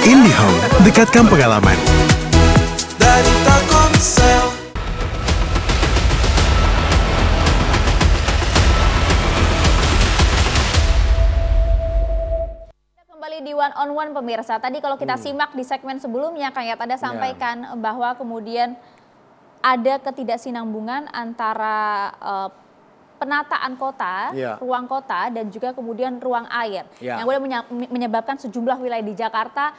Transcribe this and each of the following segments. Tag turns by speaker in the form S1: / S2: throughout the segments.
S1: IndiHome, dekatkan pengalaman.
S2: Dari Telkomsel.
S3: Kembali di One on One pemirsa. Tadi kalau kita simak di segmen sebelumnya, Kang Yat ada sampaikan bahwa kemudian ada ketidaksinambungan antara penataan kota, ruang kota, dan juga kemudian ruang air. Yang boleh menyebabkan sejumlah wilayah di Jakarta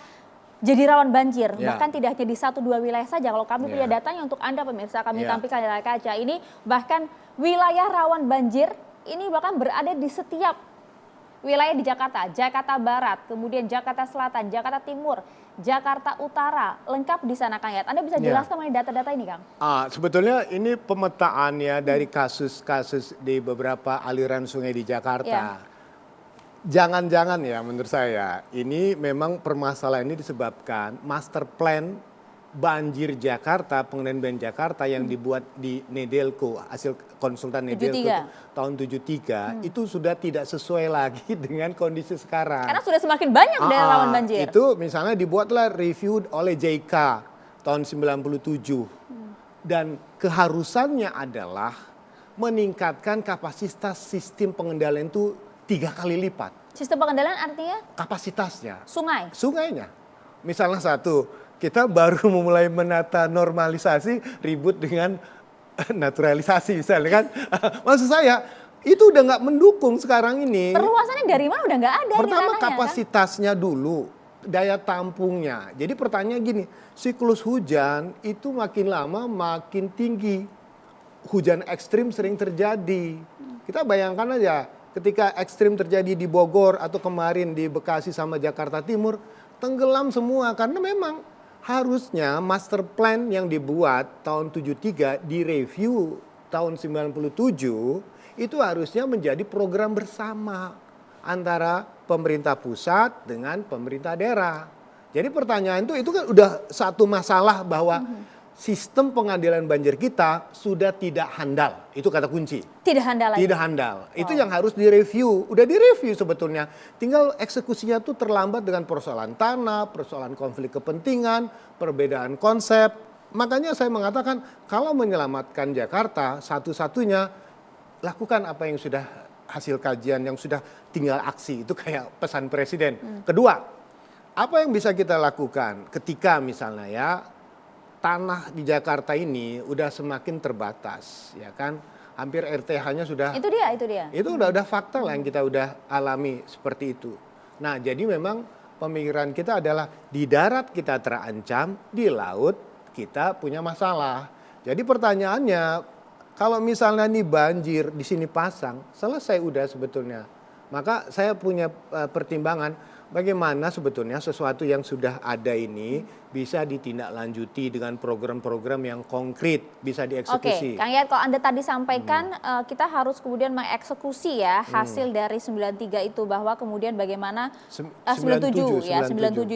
S3: jadi rawan banjir. Bahkan tidak hanya di 1-2 wilayah saja. Kalau kami punya datanya untuk Anda pemirsa, kami tampilkan di layar kaca. Ini bahkan wilayah rawan banjir, ini bahkan berada di setiap wilayah di Jakarta. Jakarta Barat, kemudian Jakarta Selatan, Jakarta Timur, Jakarta Utara, lengkap di sana Kang Yat. Anda bisa jelaskan mengenai data-data ini Kang?
S4: Sebetulnya ini pemetaannya dari kasus-kasus di beberapa aliran sungai di Jakarta. Jangan-jangan ya menurut saya, ini memang permasalahan ini disebabkan master plan banjir Jakarta, pengendalian Jakarta yang dibuat di Nedelco, hasil konsultan Nedelco tahun 73, itu sudah tidak sesuai lagi dengan kondisi sekarang.
S3: Karena sudah semakin banyak daerah rawan banjir.
S4: Itu misalnya dibuatlah review oleh JK tahun 97. Dan keharusannya adalah meningkatkan kapasitas sistem pengendalian itu 3 kali lipat.
S3: Sistem pengendalian artinya?
S4: Kapasitasnya.
S3: Sungai?
S4: Sungainya. Misalnya satu, kita baru memulai menata normalisasi ribut dengan naturalisasi misalnya kan. Maksud saya itu udah nggak mendukung sekarang ini.
S3: Perluasannya dari mana udah nggak ada.
S4: Pertama kapasitasnya kan? Dulu, daya tampungnya. Jadi pertanyaan gini, siklus hujan itu makin lama makin tinggi. Hujan ekstrim sering terjadi. Kita bayangkan aja ketika ekstrim terjadi di Bogor atau kemarin di Bekasi sama Jakarta Timur, tenggelam semua karena memang harusnya master plan yang dibuat tahun 73 direview tahun 97 itu harusnya menjadi program bersama antara pemerintah pusat dengan pemerintah daerah. Jadi pertanyaan itu kan udah satu masalah bahwa sistem pengendalian banjir kita sudah tidak handal. Itu kata kunci.
S3: Tidak handal lagi? Tidak
S4: handal. Itu yang harus direview. Udah direview sebetulnya. Tinggal eksekusinya tuh terlambat dengan persoalan tanah, persoalan konflik kepentingan, perbedaan konsep. Makanya saya mengatakan kalau menyelamatkan Jakarta satu-satunya lakukan apa yang sudah hasil kajian yang sudah tinggal aksi. Itu kayak pesan presiden. Kedua, apa yang bisa kita lakukan ketika misalnya ya tanah di Jakarta ini udah semakin terbatas, ya kan? Hampir RTH-nya sudah. Itu dia. Itu udah fakta lah yang kita udah alami seperti itu. Nah, jadi memang pemikiran kita adalah di darat kita terancam, di laut kita punya masalah. Jadi pertanyaannya, kalau misalnya nih banjir di sini pasang, selesai udah sebetulnya. Maka saya punya pertimbangan bagaimana sebetulnya sesuatu yang sudah ada ini bisa ditindaklanjuti dengan program-program yang konkret bisa dieksekusi.
S3: Oke, Kang Yat, kalau Anda tadi sampaikan kita harus kemudian mengeksekusi ya hasil dari 93 itu bahwa kemudian bagaimana 97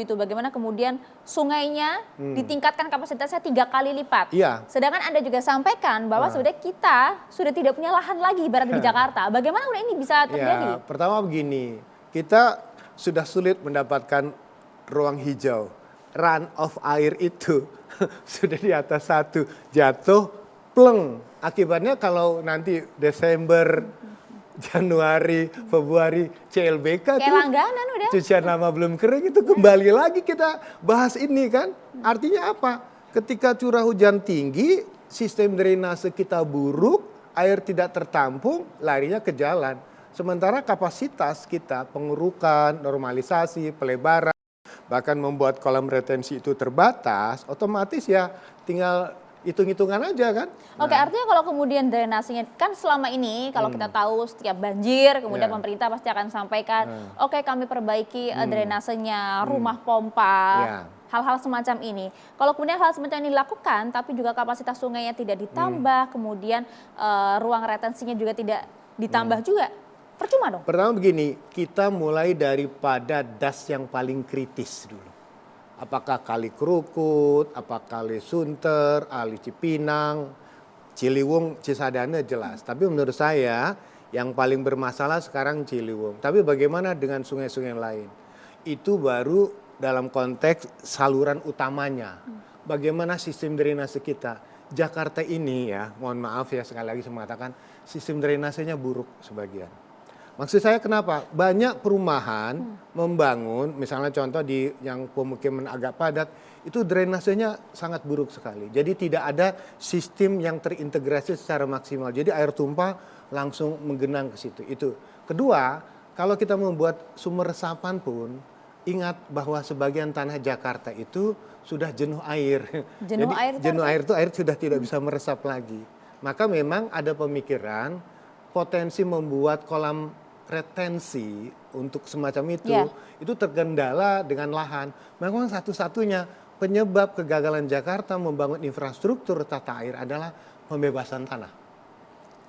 S3: itu bagaimana kemudian sungainya ditingkatkan kapasitasnya 3 kali lipat. Sedangkan Anda juga sampaikan bahwa sebenarnya kita sudah tidak punya lahan lagi ibarat di Jakarta. Bagaimana ini bisa terjadi?
S4: Pertama begini, kita sudah sulit mendapatkan ruang hijau. Run of air itu sudah di atas 1, jatuh, pleng. Akibatnya kalau nanti Desember, Januari, Februari, CLBK
S3: kayak langganan udah.
S4: Cucian lama belum kering itu kembali lagi kita bahas ini kan. Artinya apa? Ketika curah hujan tinggi, sistem drainase kita buruk, air tidak tertampung, larinya ke jalan. Sementara kapasitas kita pengurukan, normalisasi, pelebaran, bahkan membuat kolam retensi itu terbatas, otomatis ya tinggal hitung-hitungan aja kan.
S3: Oke, artinya kalau kemudian drainasenya kan selama ini kalau kita tahu setiap banjir kemudian pemerintah pasti akan sampaikan, oke kami perbaiki drainasenya, rumah pompa, hal-hal semacam ini. Kalau kemudian hal semacam ini dilakukan tapi juga kapasitas sungainya tidak ditambah, kemudian ruang retensinya juga tidak ditambah juga, percuma dong.
S4: Pertama begini, kita mulai daripada das yang paling kritis dulu. Apakah Kali Kerukut, apakah Kali Sunter, Ali Cipinang, Ciliwung, Cisadane jelas. Tapi menurut saya yang paling bermasalah sekarang Ciliwung. Tapi bagaimana dengan sungai-sungai lain? Itu baru dalam konteks saluran utamanya. Bagaimana sistem drainase kita. Jakarta ini ya, mohon maaf ya sekali lagi saya mengatakan, sistem drainasenya buruk sebagian. Maksud saya kenapa? Banyak perumahan membangun, misalnya contoh di yang pemukiman agak padat, itu drainasenya sangat buruk sekali. Jadi tidak ada sistem yang terintegrasi secara maksimal. Jadi air tumpah langsung menggenang ke situ. Itu. Kedua, kalau kita membuat sumber resapan pun, ingat bahwa sebagian tanah Jakarta itu sudah jenuh air.
S3: Jenuh
S4: Jadi,
S3: air itu
S4: jenuh
S3: artinya?
S4: air itu air sudah tidak bisa meresap lagi. Maka memang ada pemikiran potensi membuat kolam retensi untuk semacam itu terkendala dengan lahan. Memang satu-satunya penyebab kegagalan Jakarta membangun infrastruktur tata air adalah pembebasan tanah.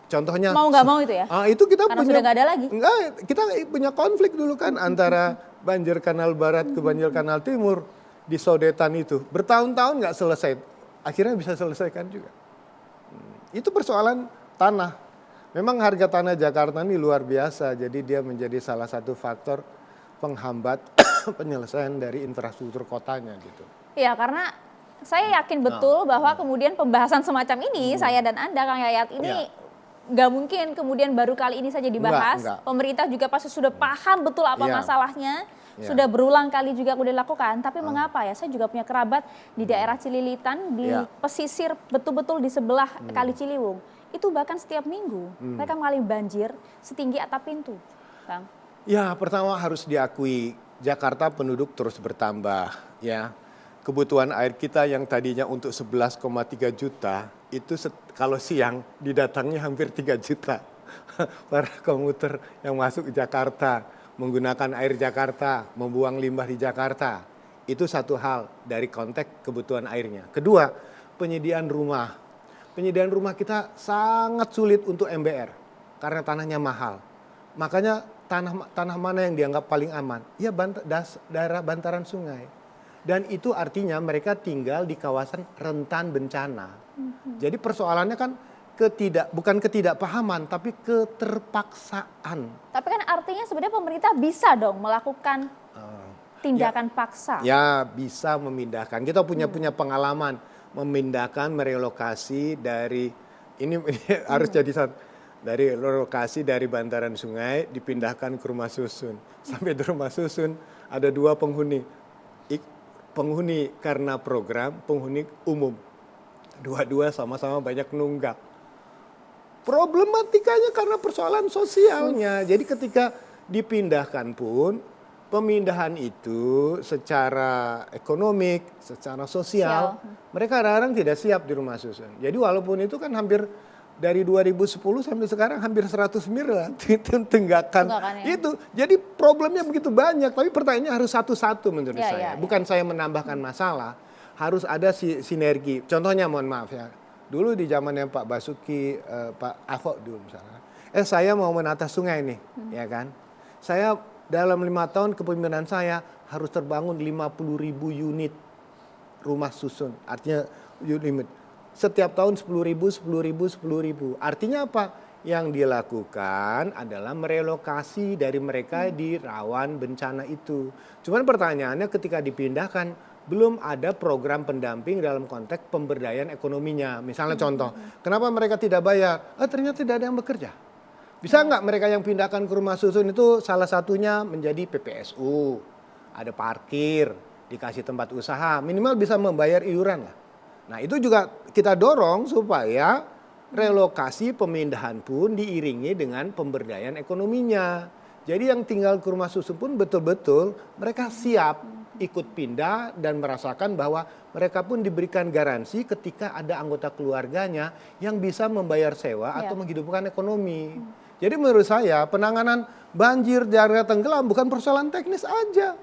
S4: Contohnya
S3: Mau nggak mau itu ya?
S4: Itu kita
S3: Karena
S4: punya,
S3: sudah nggak ada lagi.
S4: Enggak, kita punya konflik dulu kan antara banjir Kanal Barat ke banjir Kanal Timur di Sodetan itu. Bertahun-tahun nggak selesai. Akhirnya bisa selesaikan juga. Itu persoalan tanah. Memang harga tanah Jakarta ini luar biasa, jadi dia menjadi salah satu faktor penghambat penyelesaian dari infrastruktur kotanya gitu.
S3: Iya, karena saya yakin betul bahwa kemudian pembahasan semacam ini, saya dan Anda, Kang Yayat, ini nggak mungkin kemudian baru kali ini saja dibahas.
S4: Enggak.
S3: Pemerintah juga pasti sudah paham betul apa masalahnya.
S4: Iya.
S3: Sudah berulang kali juga udah dilakukan, tapi mengapa ya? Saya juga punya kerabat di daerah Cililitan, di pesisir betul-betul di sebelah Kali Ciliwung. Itu bahkan setiap minggu mereka mengalami banjir setinggi atap pintu, Kang.
S4: Ya, pertama harus diakui Jakarta penduduk terus bertambah ya. Kebutuhan air kita yang tadinya untuk 11,3 juta itu kalau siang didatangi hampir 3 juta. Para komuter yang masuk ke Jakarta menggunakan air Jakarta, membuang limbah di Jakarta. Itu satu hal dari konteks kebutuhan airnya. Kedua, penyediaan rumah. Penyediaan rumah kita sangat sulit untuk MBR karena tanahnya mahal. Makanya tanah mana yang dianggap paling aman? Ya daerah bantaran sungai. Dan itu artinya mereka tinggal di kawasan rentan bencana. Jadi persoalannya kan bukan ketidakpahaman tapi keterpaksaan.
S3: Tapi kan artinya sebenarnya pemerintah bisa dong melakukan tindakan paksa.
S4: Ya bisa memindahkan. Kita punya pengalaman memindahkan, merelokasi dari ini harus jadi dari relokasi dari bantaran sungai dipindahkan ke rumah susun. Sampai di rumah susun ada 2 penghuni. Penghuni karena program, penghuni umum. Dua-dua sama-sama banyak nunggak. Problematikanya karena persoalan sosialnya. Jadi ketika dipindahkan pun pemindahan itu secara ekonomik, secara sosial, mereka kadang-kadang tidak siap di rumah susun. Jadi walaupun itu kan hampir dari 2010 sampai sekarang hampir 100 miliar tunggakan itu. Jadi problemnya begitu banyak, tapi pertanyaannya harus satu-satu menurut saya. Bukan saya menambahkan masalah, harus ada sinergi. Contohnya mohon maaf ya, dulu di zamannya Pak Basuki, Pak Ahok dulu misalnya. Saya mau menata sungai nih, ya kan. Saya dalam 5 tahun kepemimpinan saya harus terbangun 50.000 unit rumah susun. Artinya unit. Setiap tahun 10.000. Artinya apa? Yang dilakukan adalah merelokasi dari mereka di rawan bencana itu. Cuman pertanyaannya ketika dipindahkan belum ada program pendamping dalam konteks pemberdayaan ekonominya. Misalnya contoh, kenapa mereka tidak bayar? Ternyata tidak ada yang bekerja. Bisa nggak mereka yang pindahkan ke rumah susun itu salah satunya menjadi PPSU, ada parkir, dikasih tempat usaha, minimal bisa membayar iuran lah. Nah itu juga kita dorong supaya relokasi pemindahan pun diiringi dengan pemberdayaan ekonominya. Jadi yang tinggal ke rumah susun pun betul-betul mereka siap ikut pindah dan merasakan bahwa mereka pun diberikan garansi ketika ada anggota keluarganya yang bisa membayar sewa atau menghidupkan ekonomi. Jadi menurut saya penanganan banjir Jakarta tenggelam bukan persoalan teknis aja.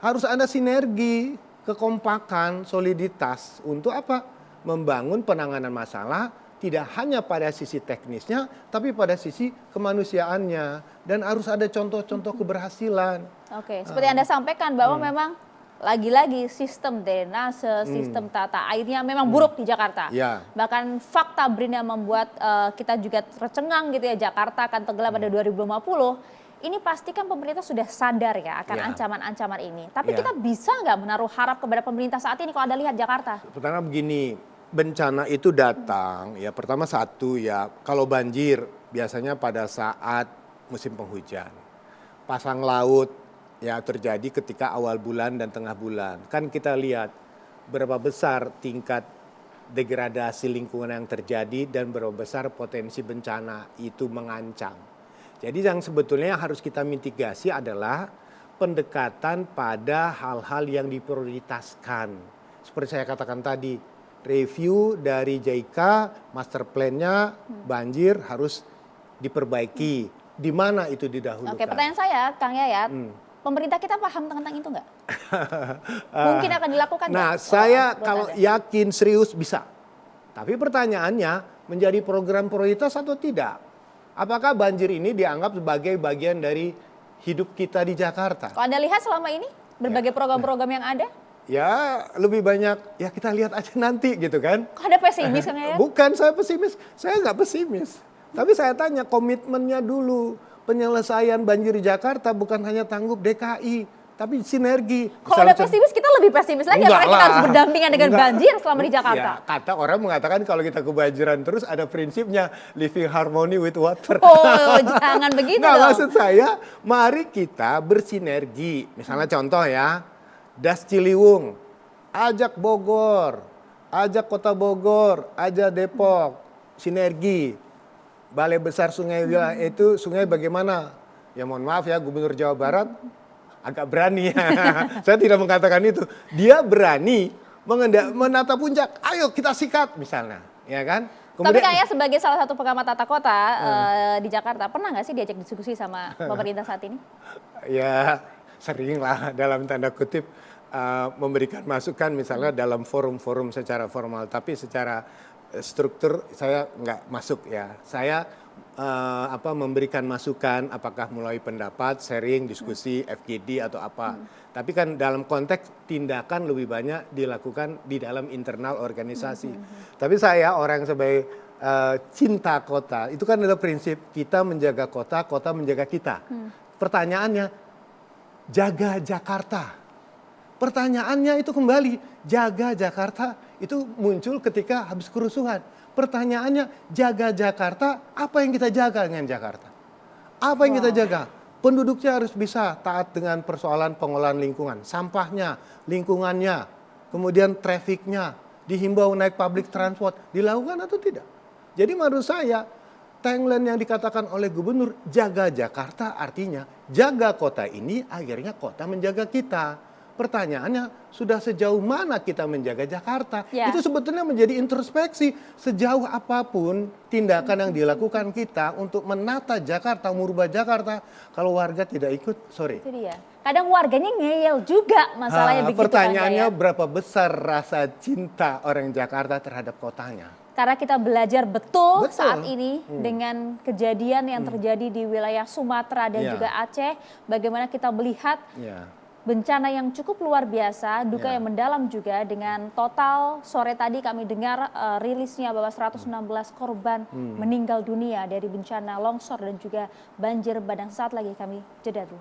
S4: Harus ada sinergi, kekompakan, soliditas untuk apa? Membangun penanganan masalah tidak hanya pada sisi teknisnya tapi pada sisi kemanusiaannya dan harus ada contoh-contoh keberhasilan.
S3: Oke, seperti Anda sampaikan bahwa memang lagi-lagi sistem drainase, sistem tata airnya memang buruk di Jakarta. Bahkan fakta BRIN yang membuat kita juga tercengang gitu ya, Jakarta akan tenggelam pada 2050. ini pasti kan pemerintah sudah sadar ya akan
S4: Ya.
S3: ancaman-ancaman ini. Tapi
S4: Ya.
S3: kita bisa nggak menaruh harap kepada pemerintah saat ini kalau Anda lihat Jakarta?
S4: Pertama begini, bencana itu datang ya pertama satu ya kalau banjir biasanya pada saat musim penghujan. Pasang laut ya terjadi ketika awal bulan dan tengah bulan. Kan kita lihat berapa besar tingkat degradasi lingkungan yang terjadi dan berapa besar potensi bencana itu mengancam. Jadi yang sebetulnya harus kita mitigasi adalah pendekatan pada hal-hal yang diprioritaskan. Seperti saya katakan tadi, review dari JIK, master plan-nya banjir harus diperbaiki. Di mana itu didahulukan?
S3: Oke, pertanyaan saya, Kang Yayat, pemerintah kita paham tentang itu nggak? Mungkin akan dilakukan nggak?
S4: Nah,
S3: Oh,
S4: saya
S3: menurut
S4: kalau
S3: Anda?
S4: yakin serius bisa. Tapi pertanyaannya menjadi program prioritas atau tidak? Apakah banjir ini dianggap sebagai bagian dari hidup kita di Jakarta?
S3: Kalau Anda lihat selama ini berbagai program-program yang ada,
S4: Ya lebih banyak ya kita lihat aja nanti gitu kan.
S3: kok ada pesimis Kang Yayat?
S4: Bukan saya pesimis, saya nggak pesimis. Tapi saya tanya komitmennya dulu. Penyelesaian banjir di Jakarta bukan hanya tanggup DKI, tapi sinergi.
S3: Kalau ada pesimis, kita lebih pesimis lagi.
S4: Enggak
S3: Apalagi kita
S4: lah.
S3: harus berdampingan dengan
S4: Enggak.
S3: banjir selama di Jakarta.
S4: Ya, kata orang mengatakan kalau kita kebanjiran terus ada prinsipnya living harmony with water.
S3: Oh, jangan begitu
S4: Nggak,
S3: dong.
S4: maksud saya mari kita bersinergi. Misalnya contoh ya, Das Ciliwung, ajak Bogor, ajak Kota Bogor, ajak Depok, sinergi. Balai Besar Sungai Wilayah itu sungai bagaimana? Ya mohon maaf ya Gubernur Jawa Barat agak berani ya. Saya tidak mengatakan itu. Dia berani menata puncak. Ayo kita sikat misalnya, ya kan?
S3: Tapi kayak sebagai salah satu pengamat tata kota di Jakarta, pernah nggak sih diajak diskusi sama pemerintah saat ini?
S4: Ya sering lah dalam tanda kutip memberikan masukan misalnya dalam forum-forum secara formal. Tapi secara struktur saya nggak masuk ya. Saya memberikan masukan apakah melalui pendapat, sharing, diskusi, FGD atau apa. Tapi kan dalam konteks tindakan lebih banyak dilakukan di dalam internal organisasi. Tapi saya orang sebagai cinta kota, itu kan adalah prinsip kita menjaga kota, kota menjaga kita. Pertanyaannya, jaga Jakarta. Pertanyaannya itu kembali, jaga Jakarta itu muncul ketika habis kerusuhan. Pertanyaannya, jaga Jakarta, apa yang kita jaga dengan Jakarta? Apa yang kita jaga? Penduduknya harus bisa taat dengan persoalan pengolahan lingkungan. Sampahnya, lingkungannya, kemudian trafficnya, dihimbau naik public transport. Dilakukan atau tidak? Jadi menurut saya, tagline yang dikatakan oleh gubernur, jaga Jakarta artinya, jaga kota ini akhirnya kota menjaga kita. Pertanyaannya, sudah sejauh mana kita menjaga Jakarta?
S3: Ya.
S4: Itu sebetulnya menjadi introspeksi. Sejauh apapun tindakan yang dilakukan kita untuk menata Jakarta, merubah Jakarta, kalau warga tidak ikut, sorry.
S3: Itu dia. Kadang warganya ngeyel juga masalahnya begitu kan,
S4: Pertanyaannya
S3: Yayat.
S4: berapa besar rasa cinta orang Jakarta terhadap kotanya?
S3: Karena kita belajar betul,
S4: Betul.
S3: saat ini dengan kejadian yang terjadi di wilayah Sumatera dan
S4: Ya.
S3: juga Aceh, bagaimana kita melihat
S4: Ya.
S3: bencana yang cukup luar biasa, duka
S4: Ya.
S3: yang mendalam juga dengan total sore tadi kami dengar rilisnya bahwa 116 korban meninggal dunia dari bencana longsor dan juga banjir bandang. Saat lagi kami jeda dulu.